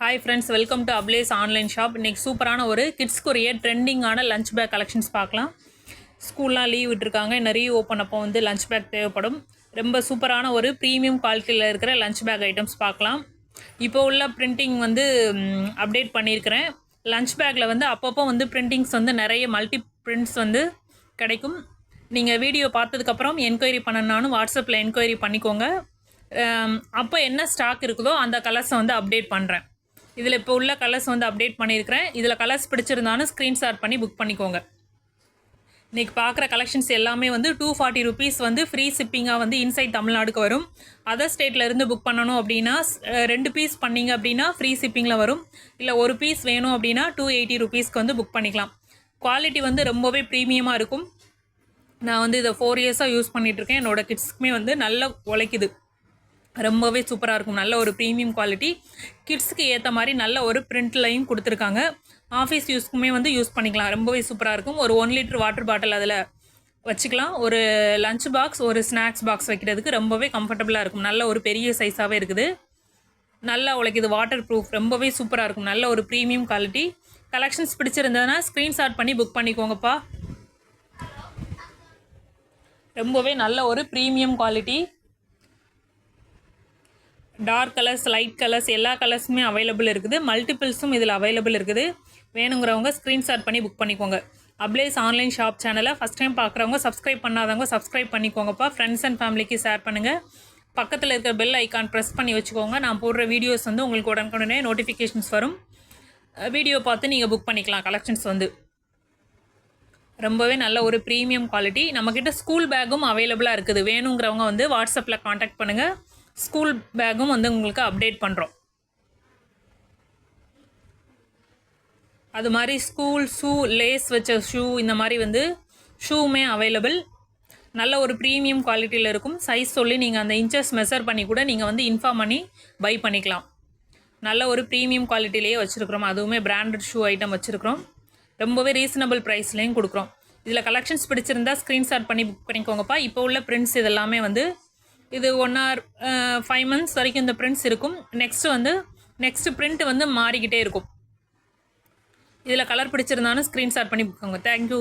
Hi friends, welcome to Applace online shop. இன்றைக்கி சூப்பரான ஒரு கிட்ஸ்க்குரிய ட்ரெண்டிங்கான லஞ்ச் பேக் கலெக்ஷன்ஸ் பார்க்கலாம். ஸ்கூல்லாம் லீவ் விட்டுருக்காங்க, இன்னும் ஓப்பன் அப்போ வந்து லஞ்ச் பேக் தேவைப்படும். ரொம்ப சூப்பரான ஒரு ப்ரீமியம் குவாலிட்டியில் இருக்கிற லஞ்ச் பேக் ஐட்டம்ஸ் பார்க்கலாம். இப்போ உள்ள பிரிண்டிங் வந்து அப்டேட் பண்ணியிருக்கிறேன். லஞ்ச் பேக்கில் வந்து அப்பப்போ வந்து பிரிண்டிங்ஸ் வந்து நிறைய மல்டி பிரிண்ட்ஸ் வந்து கிடைக்கும். நீங்கள் வீடியோ பார்த்ததுக்கப்புறம் என்கொயரி பண்ணனாலும் வாட்ஸ்அப்பில் என்கொயரி பண்ணிக்கோங்க. அப்போ என்ன ஸ்டாக் இருக்குதோ அந்த கலர்ஸை வந்து அப்டேட் பண்ணுறேன். இதில் இப்போ உள்ள கலர்ஸ் வந்து அப்டேட் பண்ணியிருக்கிறேன். இதில் கலர்ஸ் பிடிச்சிருந்தாலும் ஸ்க்ரீன்ஷாட் பண்ணி புக் பண்ணிக்கோங்க. இன்றைக்கி பார்க்குற கலெக்ஷன்ஸ் எல்லாமே வந்து 240 ருபீஸ் வந்து ஃப்ரீ ஷிப்பிங்காக வந்து இன்சைட் தமிழ்நாடுக்கு வரும். அதர் ஸ்டேட்டில் இருந்து புக் பண்ணணும் அப்படின்னா 2 பீஸ் பண்ணிங்க அப்படின்னா ஃப்ரீ ஷிப்பிங்கில் வரும். இல்லை ஒரு பீஸ் வேணும் அப்படின்னா 280 ருபீஸ்க்கு வந்து புக் பண்ணிக்கலாம். குவாலிட்டி வந்து ரொம்பவே ப்ரீமியமாக இருக்கும். நான் வந்து இதை 4 இயர்ஸாக யூஸ் பண்ணிகிட்ருக்கேன். என்னோடய கிட்ஸ்க்குமே வந்து நல்லா உழைக்குது. ரொம்பவே சூப்பராக இருக்கும். நல்ல ஒரு ப்ரீமியம் குவாலிட்டி, கிட்ஸுக்கு ஏற்ற மாதிரி நல்ல ஒரு பிரிண்ட்லையும் கொடுத்துருக்காங்க. ஆஃபீஸ் யூஸ்க்குமே வந்து யூஸ் பண்ணிக்கலாம். ரொம்பவே சூப்பராக இருக்கும். ஒரு 1 லிட்டர் வாட்டர் பாட்டில் அதில் வச்சுக்கலாம். ஒரு லஞ்ச் பாக்ஸ், ஒரு ஸ்நாக்ஸ் பாக்ஸ் வைக்கிறதுக்கு ரொம்பவே கம்ஃபர்டபுளாக இருக்கும். நல்ல ஒரு பெரிய சைஸாகவே இருக்குது. நல்லா உழைக்குது. வாட்டர் ப்ரூஃப், ரொம்பவே சூப்பராக இருக்கும். நல்ல ஒரு ப்ரீமியம் குவாலிட்டி. கலெக்ஷன்ஸ் பிடிச்சிருந்ததுன்னா ஸ்க்ரீன்ஷாட் பண்ணி புக் பண்ணிக்கோங்கப்பா. ரொம்பவே நல்ல ஒரு premium quality. Dark colours, light colours, எல்லா கலர்ஸுமே அவைலபிள் இருக்குது. மல்டிபிள்ஸும் இதில் அவைலபிள் இருக்குது. வேணுங்கிறவங்க ஸ்க்ரீன்ஷாட் பண்ணி புக் பண்ணிக்கோங்க. அப்லேஸ் ஆன்லைன் ஷாப் சேனலை ஃபஸ்ட் டைம் பார்க்குறவங்க, சப்ஸ்கிரைப் பண்ணாதவங்க சப்ஸ்கிரைப் பண்ணிக்கோங்கப்பா. ஃப்ரெண்ட்ஸ் அண்ட் ஃபேமிலிக்கு ஷேர் பண்ணுங்கள். பக்கத்தில் இருக்கிற பெல் ஐக்கான் ப்ரெஸ் பண்ணி வச்சுக்கோங்க. நான் போடுற வீடியோஸ் வந்து உங்களுக்கு உடனுக்குடனே நோட்டிஃபிகேஷன்ஸ் வரும். வீடியோ பார்த்து நீங்கள் புக் பண்ணிக்கலாம். கலெக்ஷன்ஸ் வந்து ரொம்பவே நல்ல ஒரு ப்ரீமியம் குவாலிட்டி. நம்மக்கிட்ட ஸ்கூல் பேக்கும் அவைலபிளாக இருக்குது. வேணுங்கிறவங்க வந்து வாட்ஸ்அப்பில் காண்டாக்ட் பண்ணுங்கள். ஸ்கூல் பேக்கும் வந்து உங்களுக்கு அப்டேட் பண்ணுறோம். அது மாதிரி ஸ்கூல் ஷூ, லேஸ் வச்ச ஷூ, இந்த மாதிரி வந்து ஷூவுமே அவைலபிள். நல்ல ஒரு ப்ரீமியம் குவாலிட்டியில் இருக்கும். சைஸ் சொல்லி நீங்கள் அந்த இன்ச்சஸ் மெஷர் பண்ணி கூட நீங்கள் வந்து இன்ஃபார்ம் பண்ணி பை பண்ணிக்கலாம். நல்ல ஒரு ப்ரீமியம் குவாலிட்டிலேயே வச்சுருக்குறோம். அதுவுமே பிராண்டட் ஷூ ஐட்டம் வச்சுருக்குறோம். ரொம்பவே ரீசனபிள் ப்ரைஸ்லேயும் கொடுக்குறோம். இதில் கலெக்ஷன்ஸ் பிடிச்சிருந்தா ஸ்க்ரீன்ஷாட் பண்ணி புக் பண்ணிக்கோங்கப்பா. இப்போ உள்ள பிரிண்ட்ஸ் இதெல்லாமே வந்து இது 1 or 5 months வரைக்கும் இந்த பிரிண்ட்ஸ் இருக்கும். நெக்ஸ்ட் பிரிண்ட் வந்து மாறிக்கிட்டே இருக்கும். இதில் கலர் பிடிச்சிருந்தாலும் ஸ்க்ரீன்ஷாட் பண்ணி புக்குங்க. தேங்க்யூ.